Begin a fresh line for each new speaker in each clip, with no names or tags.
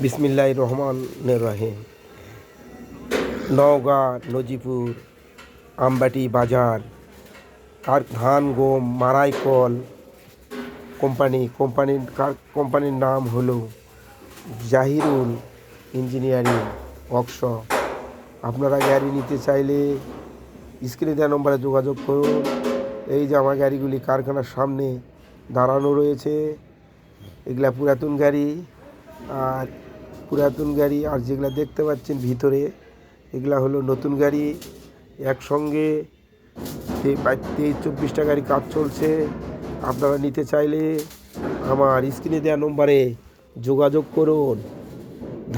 বিসমিল্লাহির রহমানির রহিম। নওগাঁ নজিপুর আমবাটি বাজার আর ধান গম মারাই কল কোম্পানির নাম হলো জাহিরুল ইঞ্জিনিয়ারিং ওয়ার্কশপ। আপনারা গাড়ি নিতে চাইলে স্ক্রিনে দেওয়া নম্বরে যোগাযোগ করুন। এই যে আমার গাড়িগুলি কারখানার সামনে দাঁড়ানো রয়েছে, এগুলা পুরাতন গাড়ি। আর যেগুলো দেখতে পাচ্ছেন ভিতরে, এগুলা হলো নতুন গাড়ি। একসঙ্গে 23-24টা গাড়ি কাজ চলছে। আপনারা নিতে চাইলে আমার স্ক্রিনে দেওয়া নম্বরে যোগাযোগ করুন।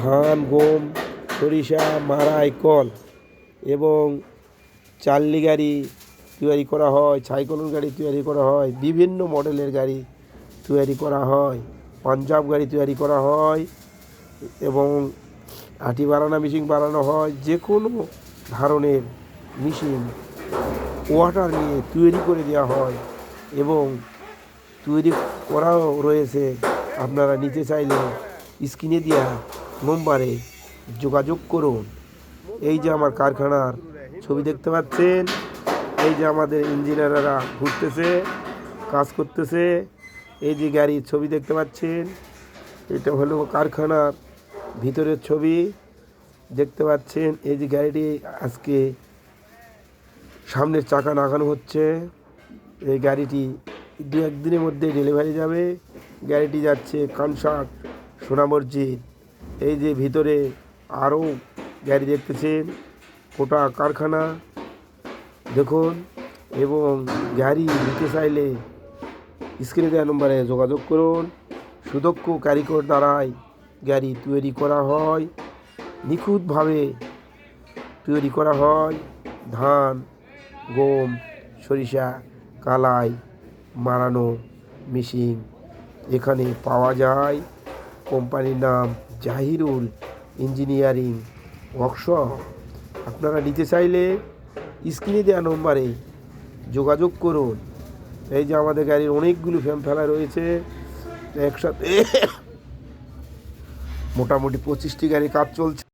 ধান গম সরিষা মারাই কল এবং চাল্লি গাড়ি তৈরি করা হয়, সাইকেলের গাড়ি তৈরি করা হয়, বিভিন্ন মডেলের গাড়ি তৈরি করা হয়, পাঞ্জাব গাড়ি তৈরি করা হয় এবং আটি বানানো মেশিন বানানো হয়। যে কোনো ধরনের মেশিন ওয়াটার নিয়ে তৈরি করে দেওয়া হয় এবং তৈরি করাও রয়েছে। আপনারা নিতে চাইলে স্ক্রিনে দেওয়া নম্বরে যোগাযোগ করুন। এই যে আমার কারখানার ছবি দেখতে পাচ্ছেন, এই যে আমাদের ইঞ্জিনিয়াররা ঘুরতেছে, কাজ করতেছে। এই যে গাড়ির ছবি দেখতে পাচ্ছেন, এটা হলো কারখানার ভিতরের ছবি দেখতে পাচ্ছেন। এই যে গাড়িটি আজকে সামনের চাকা লাগানো হচ্ছে। এই গাড়িটি 2-1 দিনের মধ্যে ডেলিভারি যাবে। গাড়িটি যাচ্ছে কনসার্ট সোনা মসজিদ। এই যে ভিতরে আরও গাড়ি দেখতেছেন, গোটা কারখানা দেখুন। এবং গাড়ি নিতে চাইলে স্ক্রিনে দেওয়া নম্বরে যোগাযোগ করুন। সুদক্ষ কারিগর দ্বারাই গাড়ি তৈরি করা হয়, নিখুঁতভাবে তৈরি করা হয়। ধান গম সরিষা কালাই মারানো মেশিন এখানে পাওয়া যায়। কোম্পানির নাম জাহিরুল ইঞ্জিনিয়ারিং ওয়ার্কশপ। আপনারা নিতে চাইলে স্ক্রিনে দেওয়া নম্বরে যোগাযোগ করুন। এই যে আমাদের গাড়ির অনেকগুলো ফ্যান ফেলা রয়েছে, একসাথে মোটামুটি 25টি গাড়ি কাজ চলছে।